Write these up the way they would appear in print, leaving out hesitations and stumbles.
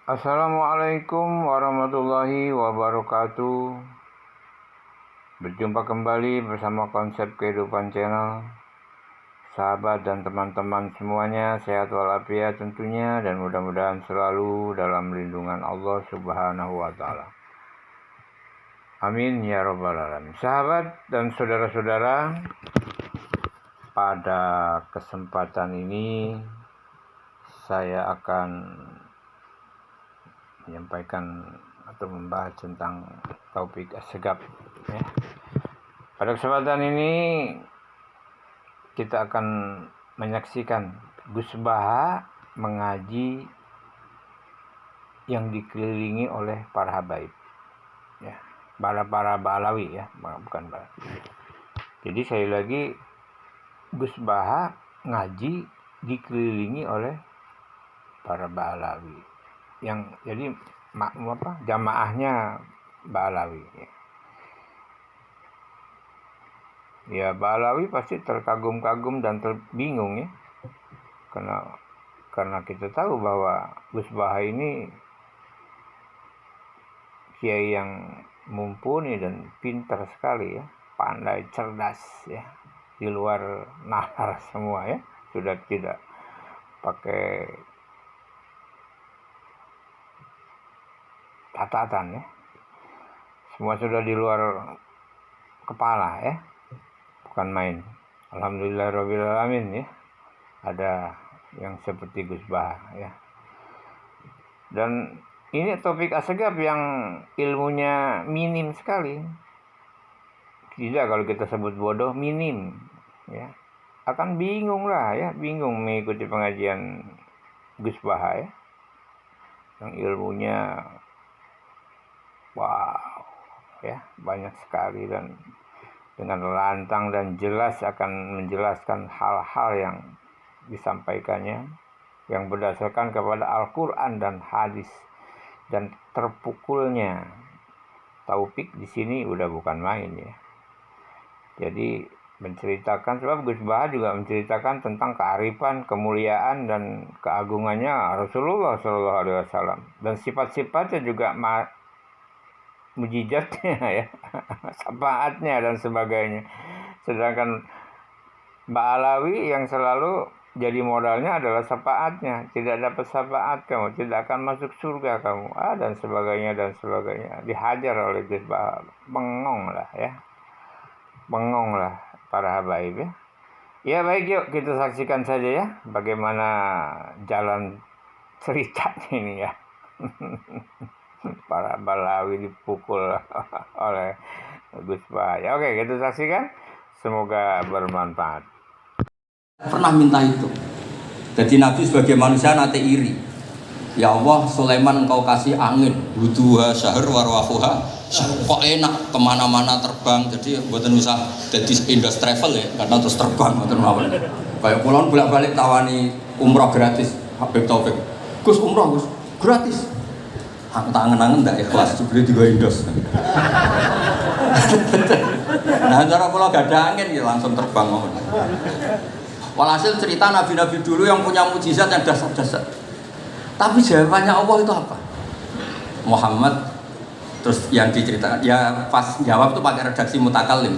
Assalamualaikum warahmatullahi wabarakatuh. Berjumpa kembali bersama Konsep Kehidupan Channel. Sahabat dan teman-teman semuanya sehat walafiat tentunya, dan mudah-mudahan selalu dalam lindungan Allah Subhanahu wa Ta'ala. Amin ya rabbal alamin. Sahabat dan saudara-saudara, pada kesempatan ini saya akan menyampaikan atau membahas tentang topik segap ya. Pada kesempatan ini kita akan menyaksikan Gus Baha mengaji yang dikelilingi oleh para habaib ya, para balawi ya, bukan bala. Jadi sekali lagi, Gus Baha ngaji dikelilingi oleh para balawi yang jadi jamaahnya Balawi ya. Balawi pasti terkagum-kagum dan terbingung ya, karena kita tahu bahwa Gus Baha ini kiai yang mumpuni dan pintar sekali ya, pandai, cerdas ya, di luar nalar semua ya, sudah tidak pakai catatan ya, semua sudah di luar kepala ya, bukan main. Alhamdulillahirabbil alamin ya, ada yang seperti Gus Baha ya. Dan ini topik asegap yang ilmunya minim sekali. Tidak, kalau kita sebut bodoh, minim ya. Akan bingung lah ya, bingung mengikuti pengajian Gus Baha ya, yang ilmunya wow ya, banyak sekali, dan dengan lantang dan jelas akan menjelaskan hal-hal yang disampaikannya yang berdasarkan kepada Al-Quran dan hadis, dan terpukulnya taufik di sini udah bukan main ya. Jadi menceritakan, sebab Gus Baha juga menceritakan tentang kearifan, kemuliaan dan keagungannya Rasulullah SAW, dan sifat-sifatnya juga mujizatnya ya, syafaatnya dan sebagainya. Sedangkan Ba'alawi yang selalu jadi modalnya adalah syafaatnya. Tidak dapat syafaat kamu tidak akan masuk surga kamu, dan sebagainya dan sebagainya. Dihajar oleh Gus Baha. Bengong lah ya, bengong lah para habaib ya. Ya baik, yuk kita saksikan saja ya bagaimana jalan ceritanya ini ya. Para Balawi dipukul oleh Gus Baha. Ya, oke, kita saksikan. Semoga bermanfaat. Pernah minta itu. Jadi Nabi sebagai manusia nanti iri. Ya Allah, Sulaiman engkau kasih angin, butuha syahr warwahuha, kok enak kemana-mana terbang. Jadi buatan usah jadi industri travel ya, karena terus terbang ngoten mawon. Kayak kulon bolak-balik tawani umroh gratis, Habib Taufik. Gus umroh Gus, gratis. Aku tak angen-angen ndak ikhlas jebule digo indos. Nah, cara kula gak ada angin ya langsung terbang mawon. Walhasil cerita nabi-nabi dulu yang punya mukjizat yang dasar-dasar. Tapi jawabannya Allah itu apa? Muhammad, terus yang diceritakan ya pas jawab itu pakai redaksi mutakallim.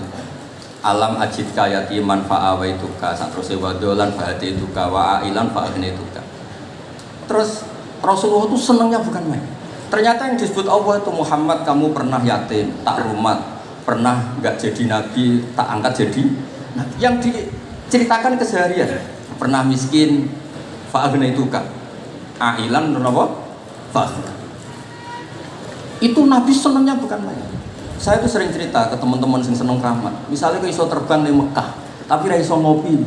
Alam ajidka yatiman fa'awaituka satruse wadolan fa'atituka wa ailan fa'aghnituka. Terus Rasulullah itu senangnya bukan main. Ternyata yang disebut Allah itu Muhammad, kamu pernah yatim, tak rumat, pernah enggak jadi nabi, tak angkat jadi nabi. Yang diceritakan keseharian, pernah miskin, fa'aghnituka, ailan apa? Fa'aghnituka. Itu nabi senangnya bukan main. Saya tuh sering cerita ke teman-teman yang seneng keramat. Misalnya ke iso terbang di Mekah, tapi ra iso ngopi.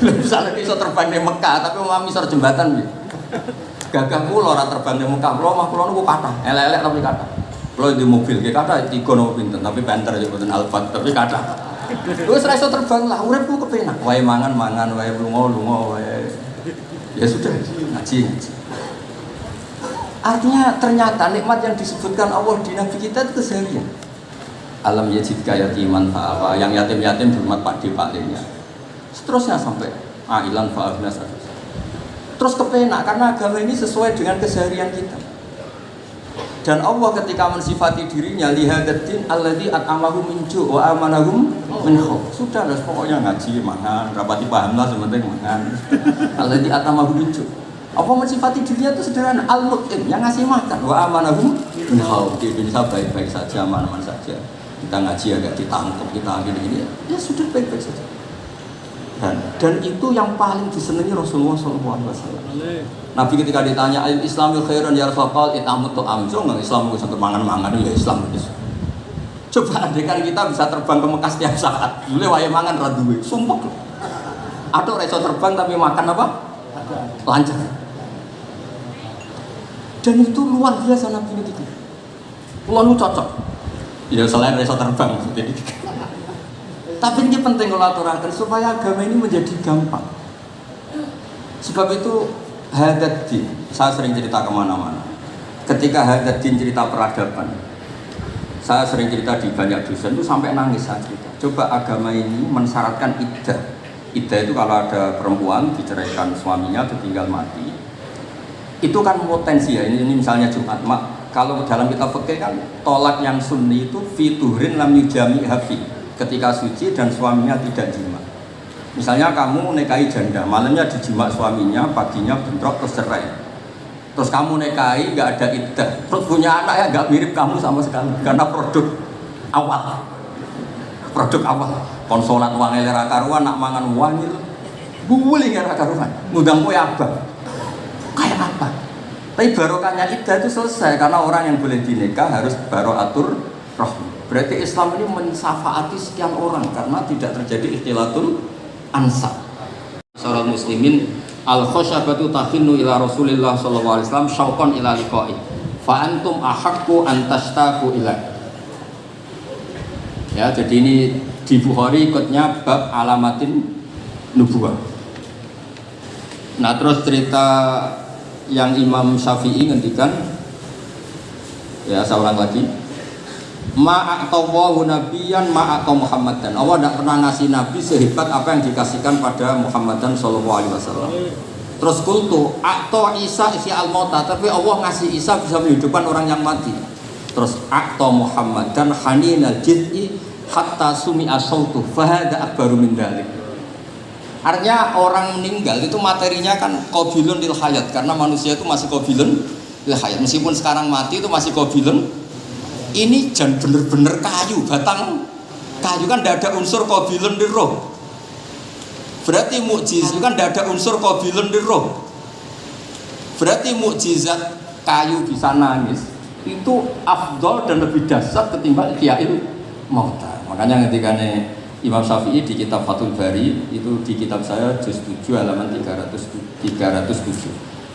Misalnya iso terbang di Mekah, tapi mau misor jembatan gitu. Gagah kula ora terbang di Mekah, kula mah kula niku kathah, elek-elek tapi kathah. Kula di mobil ki kathah 3 nopo pinten, tapi banter ya mboten Alphard, tapi kathah. Wis ora iso terbang lah, uripku kepenak. Wae mangan, wae lunga, wae. Ya sudah, ngaji. Artinya ternyata nikmat yang disebutkan Allah di Nabi kita itu keseharian. Alam yajidka yatiman fa'awa, yang yatim-yatim di rumah Pak D Pak D-nya. Seterusnya sampai ailan fa'abna. Terus kepenak karena agama ini sesuai dengan keseharian kita. Dan Allah ketika mensifati dirinya lihadatin alladzi at'amahu min ju' wa amanahum min khauf. Sudah lah pokoknya ngaji mangan, rapati paham lah sementing mangan. Alladzi at'amahu min ju'. Allah mensifati dirinya itu sederhana, al-mut'im yang ngasih makan wa amanahum min khauf. Di Indonesia baik-baik saja, aman-aman saja. Kita ngaji agak ditangkap, kita gini-gini. Ya sudah baik-baik saja. Dan itu yang paling disenangi Rasulullah SAW. Nabi ketika ditanya al-Islamul khairan ya Rasulullah itamut tu'am. So nggak Islam itu sampai mangan-mangan ya Islam itu. Coba adekan kita bisa terbang ke Mekah setiap saat. Dulu waya mangan raduwe, sumpek. Atau reso terbang tapi makan apa? Lancar. Dan itu luar biasa Nabi itu. Lalu cocok. Ya selain reso terbang maksudnya. Tapi ini penting kalau aturakan supaya agama ini menjadi gampang. Sebab itu Hadaddin, saya sering cerita kemana-mana. Ketika Hadaddin cerita peradaban, saya sering cerita di banyak dosen itu sampai nangis saya cerita. Coba agama ini mensyaratkan iddah. Iddah itu kalau ada perempuan diceraikan suaminya atau tinggal mati, itu kan potensi ya. Ini misalnya Jumat mak. Kalau dalam kitab fikih kan tolak yang sunni itu fiturin lam yujami hafi. Ketika suci dan suaminya tidak jima. Misalnya kamu nikahi janda, malamnya dijima suaminya, paginya bentrok terus cerai. Terus kamu nikahi nggak ada iddah, terus punya anak ya nggak mirip kamu sama sekali karena produk awal. Konsolat uang elera karuan, nak mangan uang itu, boleh elera karuan, ngundang kue abang. Kayak apa? Tapi barokahnya iddah itu selesai karena orang yang boleh dinikah harus baroatur roh. Berarti Islam ini mensafaati sekian orang karena tidak terjadi ikhtilatul ansab. Saudara muslimin al-khosyabatu tahinnu ila Rasulillah sallallahu alaihi wasallam syauqan ila liqa'i. Fa antum ahaqqu an tashtaqu ila. Ya, jadi ini di Bukhari ikutnya bab alamatin nubuwah. Nah, terus cerita yang Imam Syafi'i ngendikan, ya saya ulang lagi. Ma'atawahu nabiyan ma'ataw Muhammadan. Allah tidak pernah ngasih nabi sehebat apa yang dikasihkan pada Muhammadan sallallahu alaihi wasallam. Terus kultu a'ta Isa isi al-mauta, tapi Allah ngasih Isa bisa menghidupkan orang yang mati. Terus a'ta Muhammadan haninal jiz'i hatta sumi'a sautu fahada akbaru min dzalik. Artinya orang meninggal itu materinya kan qabilun lil hayat, karena manusia itu masih qabilun lil hayat. Meskipun sekarang mati itu masih qabilun. Ini jangan bener-bener kayu, batang kayu kan tidak ada unsur qabilun di roh. Berarti mukjiz itu kan tidak ada unsur qabilun di roh. Berarti mukjizat kayu bisa nangis itu afdol dan lebih dahsyat ketimbang ihyail mauta. Makanya ketika Imam Syafi'i di kitab Fathul Bari itu di kitab saya juz 7 halaman 307.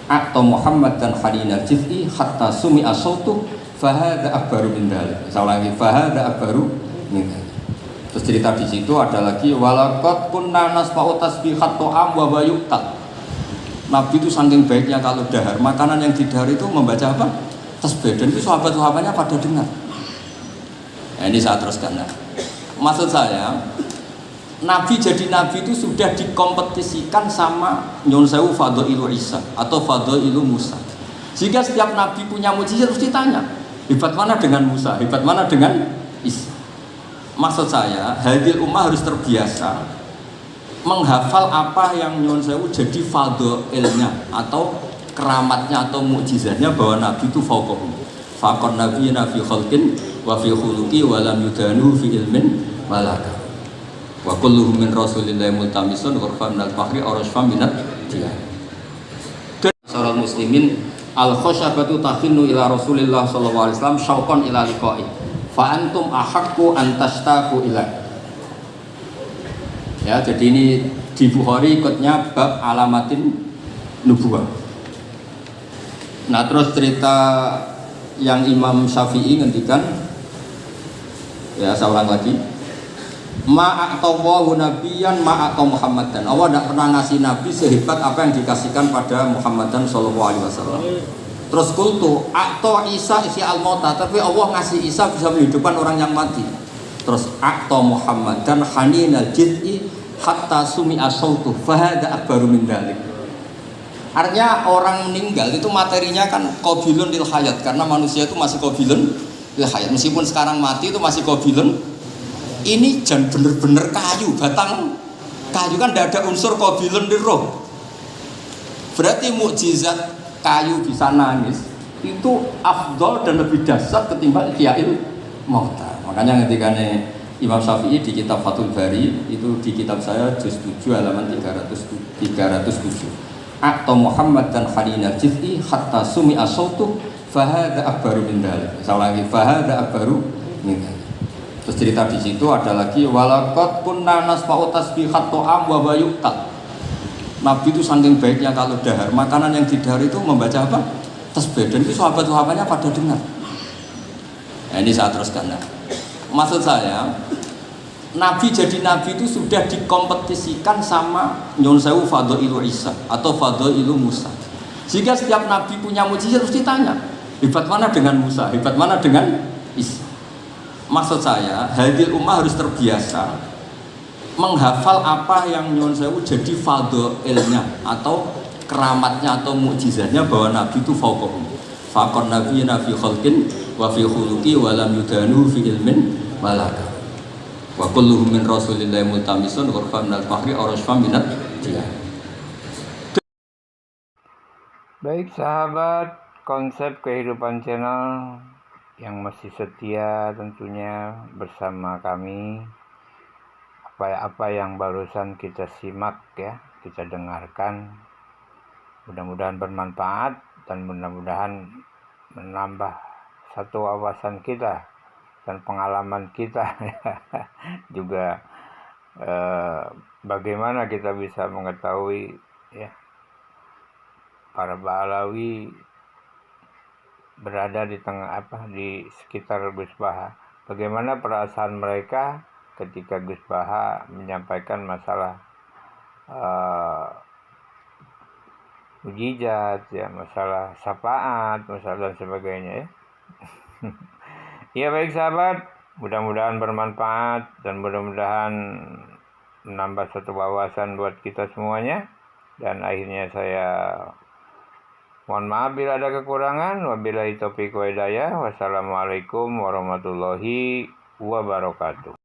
Atau Muhammad dan Halinal Jiz'i hatta sumi'a sautu fahada akbaru min dzalik. Saya lagi fahada akbaru min dzalik. Terus cerita di situ ada lagi walaqad kunna nasma'u tasbihat ta'am wa bayuqtat. Nabi itu saking baiknya kalau dahar, makanan yang didahar itu membaca apa? Tasbih. Dan itu sahabat-sahabatnya pada dengar. Nah, ini saya teruskan. Maksud saya, Nabi jadi Nabi itu sudah dikompetisikan sama Nyun Sewu Fadailu Isa atau Fadailu Musa. Jika setiap Nabi punya mukjizat harus ditanya, hebat mana dengan Musa, hebat mana dengan Isa. Maksud saya, hadil ummah harus terbiasa menghafal apa yang Nyun Sewu jadi fadailnya atau keramatnya atau mukjizatnya, bahwa Nabi itu fauqahum. Faqan nabiyina fi khalqin wa fi khuluqi wa lam yudanu fi ilmin malaka. Wa kulluhum min rasulillahi multamisun ghurfan minal fakhri arashfam minat dia. Dan saudara muslimin al-khosyabatu tahinnu ila Rasulillah sallallahu alaihi wasallam syauqan ila liqa'i. Fa antum ahaqqu an tashtaqu ila. Ya, jadi ini di Bukhari ikutnya bab alamatin nubuwah. Nah, terus cerita yang Imam Syafi'i ngendikan, ya saya ulang lagi. Ma'atawahu nabiyan ma'ataw Muhammadan. Allah tidak pernah ngasih nabi sehebat apa yang dikasihkan pada Muhammadan sallallahu alaihi wasallam. Terus kultu a'ta Isa isi al-mauta, tapi Allah ngasih Isa bisa menghidupkan orang yang mati. Terus a'ta Muhammadan haninal jiz'i hatta sumi'a sautu fahada akbaru min dzalik. Artinya orang meninggal itu materinya kan qabilun lil hayat, karena manusia itu masih qabilun lil hayat. Meskipun sekarang mati itu masih qabilun. Ini jan bener-bener kayu, batang kayu, kan tidak ada unsur qabilun lil roh. Berarti mukjizat kayu bisa nangis itu afdol dan lebih dahsyat ketimbang ihyail mauta. Makanya ketika Imam Syafi'i di kitab Fathul Bari, itu di kitab saya juz 7 halaman 307. Atau Muhammad dan Khalina Jif'i hatta sumi'a sautu fahada akbaru min dzalik. Saya lagi fahada akbaru min dzalik. Terus cerita di situ ada lagi walaqad kunna nasma'u tasbihat ta'am wa bayuqat. Nabi itu saking baiknya kalau dahar, makanan yang didahar itu membaca apa? Tasbih. Dan itu sahabat-sahabatnya pada dengar. Nah, ini saya teruskan. Maksud saya, Nabi jadi Nabi itu sudah dikompetisikan sama Nyon Sewu Fadailu Isa atau Fadailu Musa. Jika setiap Nabi punya mujizat terus ditanya, hebat mana dengan Musa, hebat mana dengan Isa. Maksud saya, hadil ummah harus terbiasa menghafal apa yang Nyon Sewu jadi fadailnya atau keramatnya atau mukjizatnya, bahwa Nabi itu fauqahum. Faqon Nabi fi khalqin wa fi khuluqi wa lam yudanu fi ilmin malaka. Wa kulluhum min rasulillahi multamisun urfa minal fahri arasfa minat dia. Baik sahabat konsep kehidupan channel yang masih setia tentunya bersama kami, apa yang barusan kita simak ya, kita dengarkan, mudah-mudahan bermanfaat dan mudah-mudahan menambah satu wawasan kita dan pengalaman kita juga bagaimana kita bisa mengetahui ya para Ba'alawi berada di tengah di sekitar Gus Baha. Bagaimana perasaan mereka ketika Gus Baha menyampaikan masalah mujizat ya, masalah syafaat, masalah dan sebagainya ya. Ya baik sahabat, mudah-mudahan bermanfaat dan mudah-mudahan menambah satu wawasan buat kita semuanya. Dan akhirnya saya mohon maaf bila ada kekurangan. Wabillahi taufiq wa hidayah. Wassalamualaikum warahmatullahi wabarakatuh.